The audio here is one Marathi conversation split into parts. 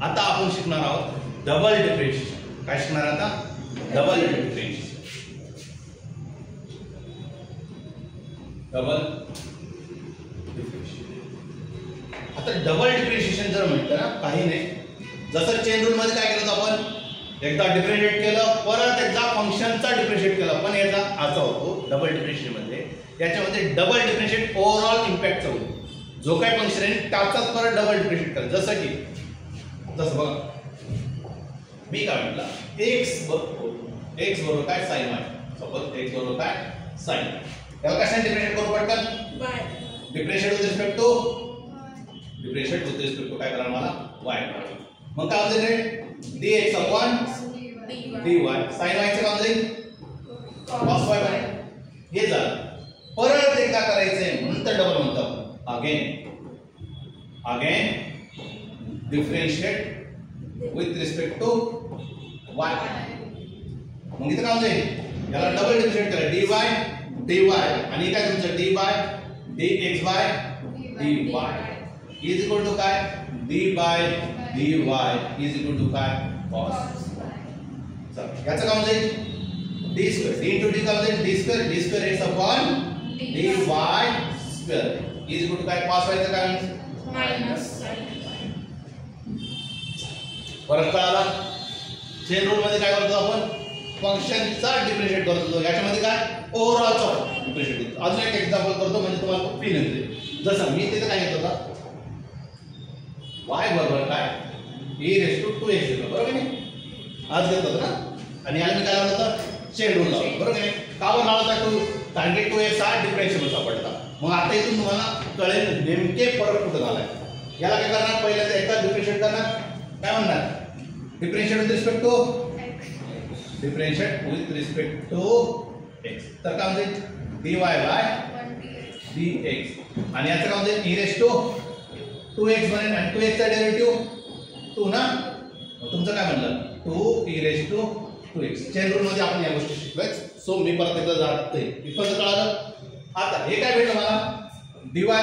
आता आपण शिकणार आहोत डबल डिफरेन्शिएशन. काय शिकणार आता? Double differentiation. Double differentiation. आता डबल डिफरेन्शिएशन जर म्हटलं ना, काही नाही, जसं चेन रूल मध्ये काय केलं आपण, एकदा डिफरेंशिएट केलं, परत एकदा फंक्शनचा डिफरेंशिएट केलं, पण याचा असा होतो डबल डिफरेन्शिएशन मध्ये, याच्यामध्ये डबल डिफरेंशिएट ओव्हरऑल इम्पॅक्ट होतो. जो काय फंक्शन आहे त्याचाच परत डबल डिफरेंशिएट करा. जसं बघा, मी काय म्हटलं, x बरोबर काय sin y. सपोज x बरोबर काय sin y. याला कशाने डिफरेंशिएट करू पटकन? डिफरेंशिएट विथ रिस्पेक्ट टू काय करायला मला y. मग काय होते dx upon dy. sin y चे काय होते cos y बने. हे झालं. परत एकदा करायचंय म्हणून तर डबल म्हणतो. Again differentiate with respect to y. मग इथं काय होते, याला डबल डिफरेंशिएट करा, dy आणि काय तुमचं dy dx by dy is equal to काय d by dy is equal to काय cos. चल याचं काय होते d square, d into d काय होते d square x upon dy square is equal to काय cos y चं काय मायनस. परत कळाला, चेन रूल मध्ये काय करतो आपण, फंक्शनचा डिफरेंशिएट करतो. याच्यामध्ये काय ओव्हरऑलचा डिफरेंशिएट करतो. अजून एक एक्झाम्पल करतो म्हणजे तुम्हाला खूप फील येते. जसं मी तिथे काय घेत होता, y बरोबर काय e raised to 2x घेतलं, बरोबर नाही? आज घेत होतो ना, आणि याला मी काय लावलं होतं, चेन रूल लावला, बरोबर नाही? का बरं लावला होता? कारण की 2x हा डिफरेंशिएबल सापडला. मग आता इथून तुम्हाला कळेल नेमके फरक कुठे झालाय. याला काय करणार, पहिल्यांदा एकदा डिफरेंशिएट करणार, काय म्हणणार, differentiate with respect to x. तर काय म्हणजे dy by dx आणि याचं काय म्हणजे e raised to 2x बनेल आणि 2x चा डेरिव्हेटिव्ह 2 ना. तुमचं काय म्हणलं 2 e raised to 2x. Chain rule मध्ये आपण या गोष्टी शिकलोय. सो मी परत एकदा जाते, इथं कळालं. आता हे काय भेटलं मला, dy by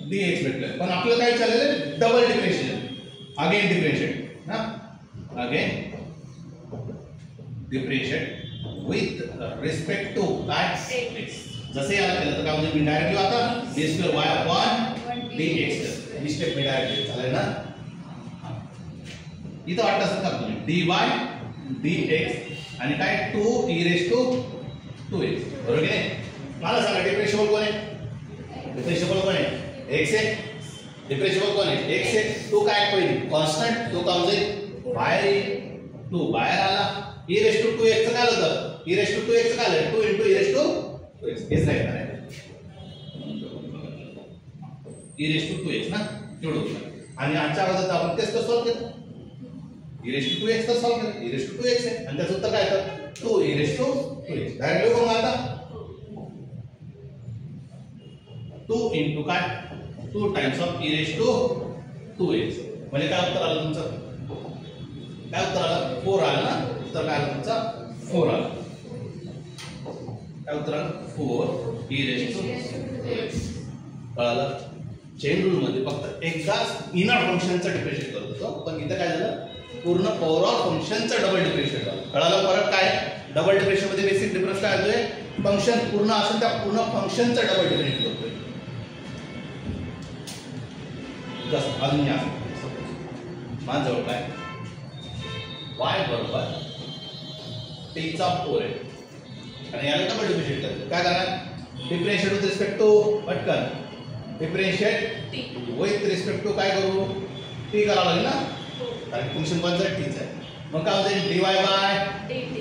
dx भेटलं, पण आपलं काय चाललेलं डबल डिफरेंशिएशन. अगेन डिफरेंशिएट ना, again differentiate with respect to काय x. जसे याला केलं तर काय म्हणजे मी डायरेक्टली आता d square y upon dx ही स्टेप मी डायरेक्टली चालेल ना. इथं वाटतं असं का तुम्ही dy dx आणि काय 2 e raised to 2x, बरोबर की नाही? मला सांगा डिफरेंशिएबल कोण आहे, डिफरेंशिएबल कोण आहे, x आहे. डिफरेंशिएबल कोण आहे, x आहे. तो काय पहिली कॉन्स्टंट, तो काय म्हणजे बाहेर येईल, 2 बाहेर आला. e raised to 2x काय होतं, e raised to 2x काय आलं, 2 into e raised to 2x. हेच राहणार आहे, e raised to 2x ना, एवढं होतं. आणि आजच्या अगोदर आपण तेच तर सॉल्व्ह केलं, e raised to 2x तर सॉल्व्ह केलं, e raised to 2x आहे आणि त्याचं उत्तर काय येतं 2 e raised to 2x. Directly बघू आता 2 into काय 2 times of e raised to 2x म्हणजे काय उत्तर आलं तुमचं, काय उत्तर आलं 4 आलं ना. उत्तर काय आलं तुमचं 4 आलं. काय उत्तर आलं 4 e raised to 2x. कळालं. चेन रूल मध्ये फक्त एकदाच इनर फंक्शनचा डिफरेंशिएट करत होतो, पण इथं काय झालं पूर्ण ओव्हरऑल फंक्शनचा डबल डिफरेंशिएट झालं. कळालं फरक काय. डबल डिफरेंशिएशन मध्ये बेसिक डिफरन्स काय होतोय, फंक्शन पूर्ण असेल त्या पूर्ण फंक्शनचा डबल डिफरेंशिएट करतोय. जसं अजून या माझ्याजवळ काय y बरोबर t चा 4 आहे आणि याला डबल डिफरेंशिएट करायचं. काय करणार, डिफरेंशिएट विथ रिस्पेक्ट टू पटकन डिफरेंशिएट विथ रिस्पेक्ट टू काय करू, t करावं लागेल ना, कारण फंक्शन कोणचं t आहे. मग काय होईल dy by dt.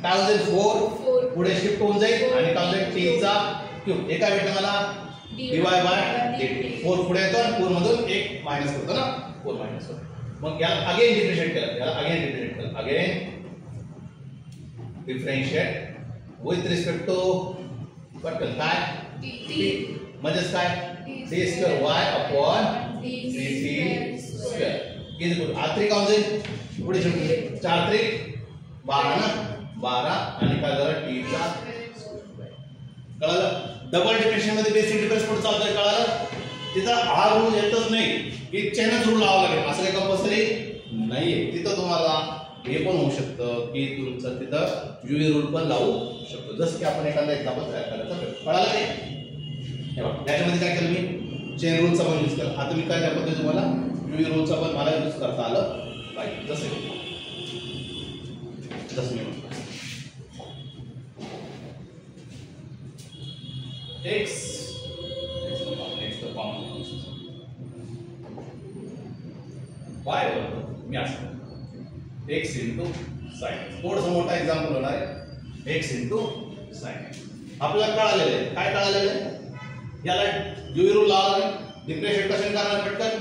काय होईल 4 पुढे शिफ्ट होऊन जाईल आणि काय होईल t चा क्यूब. हे काय भेटलं मला dy by dt. 4 पुढे येतो आणि 4 मधून 1 मायनस करतो ना, 4 मायनस करतो. मग याला अगेन डिफरेंशिएट केलं, याला अगेन डिफरेंशिएट केलं, again differentiate with respect to पटकन काय dt म्हणजेच काय d square y upon dt square is equal to आत्री काय होईल पुढे शिफ्ट 4 3 12 ना, 12 आणि काय झालं t चा. कळालं. डबल डिफरेंशिएशन मध्ये बेसिक डिफरन्स कुठे चालतोय, कळालं. तिथं हा रूल येतच नाही की चेनच रूल लावा लागेल असं काही कंपल्सरी नाहीये. तिथं तुम्हाला हे पण होऊ शकतं की तुमचं तिथं युवी रूल पण लावू शकतो. जसं की आपण एखादा एक्झाम्पल तयार करायचा प्रयत्न कळाला नाही. हे बघा याच्यामध्ये काय केलं मी चेन रूलचा पण यूज केला. आता मी काय करतो तुम्हाला युवी रूलचा पण मला यूज करता आलं पाहिजे. जसं मी म्हणतो x y मी असं x इंटू साइन. थोडंसं मोठा एक्झाम्पल होणार आहे. x इंटू साइन आपल्याला कळालेलं आहे. काय कळालेलं आहे याला युवी रूल लावला. डिफरेंशिएट कशाने करणार पटकन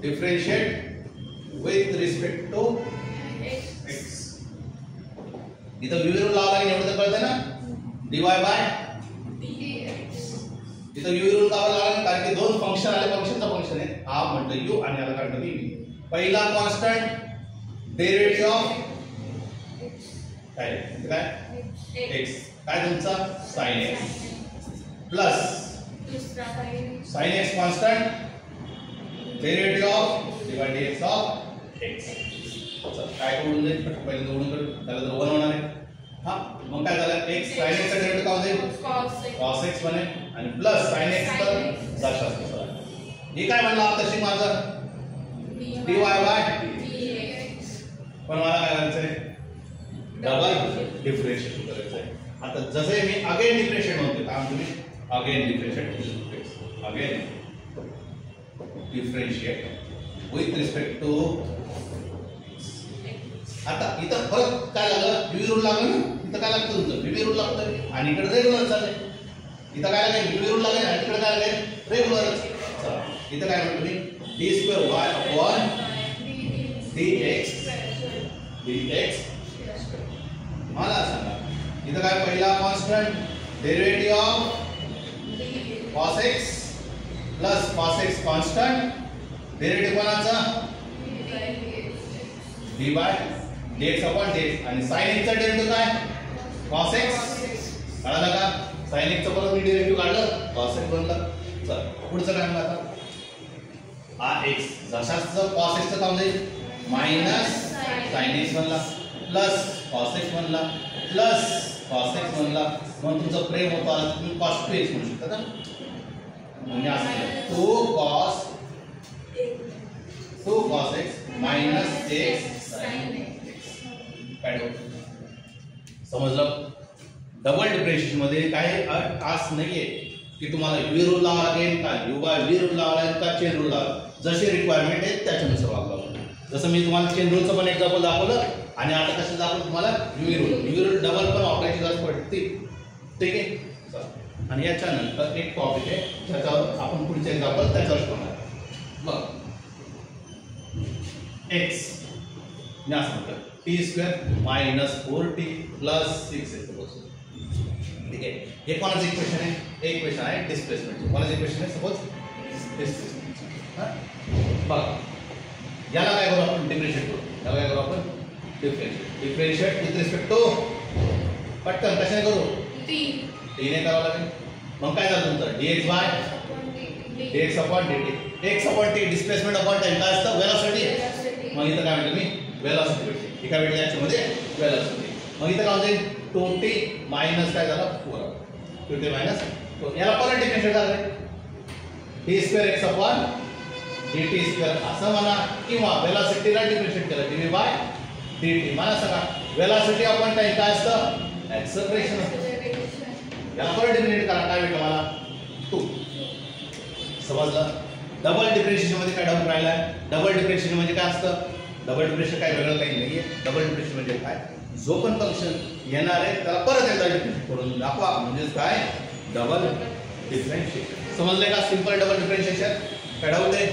differentiate with respect to x. इथं युवी रूल लावला की एवढं तर कळतंय ना dy बाय इथं युवी रूल लावायला लागला कारण की दोन फंक्शन आले. फंक्शनचा फंक्शन आहे हा म्हटलं u आणि याला काढलं v. पहिला कॉन्स्टंट डेरिव्हेटिव्ह ऑफ काय x काय तुमचा sin x plus sin x constant derivative of dx of x. काय करून जाईल पहिले दोन करू त्याला तर 1 होणार आहे. हा मग काय झालं x sin x चा डेरिव्हेटिव्ह काय होईल cos x बनेल आणि प्लस sin x तर जाशाच तसा. हे काय म्हणलं आता माझं dy बाय पण मला काय करायचंय डबल डिफरेंशिएट करायचं आहे. आता जसे मी अगेन डिफरेंशिएट होते काय म्हणतो मी again differentiate with respect to. आता इथं फरक काय लागलं युवी रूल लागलं ना. इथं काय लागतं तुमचं युवी रूल लागतं आणि इकडे रेग्युलर चाललंय. इथं काय लागेल युवी रूल लागेल आणि इकडे काय लागेल रेग्युलरच. चला इथं काय म्हणतो मी d2y अपॉन dx मला सांगा इथं काय पहिला constant derivative of cos x plus cos x constant derivative कोणाचा d by dx upon dx आणि sin x चा डेरिव्हेटिव्ह काय cos x कळालं का. sin x चा परत मी डेरिव्हेटिव्ह काढलं cos x बनलं. चल पुढचं काय म्हणलं आता हा x जशाच cos x चं काम जाईल मायनस sin x बनला प्लस cos x बनला प्लस cos x बनला. मग तुमचं प्रेम होता तुम्ही cos 2x म्हणू शकता का म्हणजे असं 2 cos x minus x sin x काय समजलं. डबल डिफरेंशिएशन मध्ये काय टास्क नाहीये की तुम्हाला युवी रूल लावा लागेल का v रूल लावा लागेल का चेन रूल लावा. जसे रिक्वायरमेंट आहे त्याच्यानुसार वापरावं. जसं मी तुम्हाला चेन रूलचं पण एक्झाम्पल दाखवलं आणि आता कसं दाखवलं तुम्हाला युवी रूल डबल पण वापरायची गरज पडते. ठीक आहे. आणि याच्यानंतर एक टॉपिक आहे ज्याच्यावर आपण पुढचे एक्झाम्पल त्याच्यावर करणार. मग x मी असं म्हटलं t² मायनस 4t प्लस 6 ठीक आहे. हे कोणाचं इक्वेशन आहे. एक इक्वेशन आहे डिस्प्लेसमेंट. कोणाचं इक्वेशन आहे सपोज डिस्प्लेसमेंट. बघा याला काय करू आपण डिफरेंशिएट करू. याला काय करू आपण डिफरेंशिएट विथ रिस्पेक्ट टू पटकन कशाने करू t ने करावं लागेल. मग काय झालं तुमचं dx by dx upon dt. x अपॉन t डिस्प्लेसमेंट अपॉन टाइम काय असतं वेलोसिटी. मग इथं काय म्हटलं मी वेलोसिटी भेटली. एका भेटली याच्यामध्ये वेलोसिटी. मग इथं काय होईल 2t मायनस काय झालं 4 2t मायनस 4. याला परत डिफरेंशिएट करायचं t² x अपॉन dt² असं म्हणा किंवा वेलोसिटीला डिफरेंशिएट केलं dv बाय dt. मला सांगा वेलोसिटी अपॉन टाइम काय असतं एक्सेलरेशन असतं. याला परत डिफरेंशिएट करा काय भेटलं मला 2. समजलं. डबल डिफरेंशिएशन मध्ये काय डाऊट राहिला. डबल डिफरेंशिएशन म्हणजे काय असतं. डबल डिफरेंशिएशन काय वेगळं काही नाहीये. डबल डिफरेंशिएशन म्हणजे काय जो पण फंक्शन येणार आहे त्याला परत एकदा डिफरेंशिएट करून दाखवा म्हणजे काय डबल डिफरेंशिएशन. समजले का. सिंपल डबल डिफरेंशिएशन काय डाऊट आहे.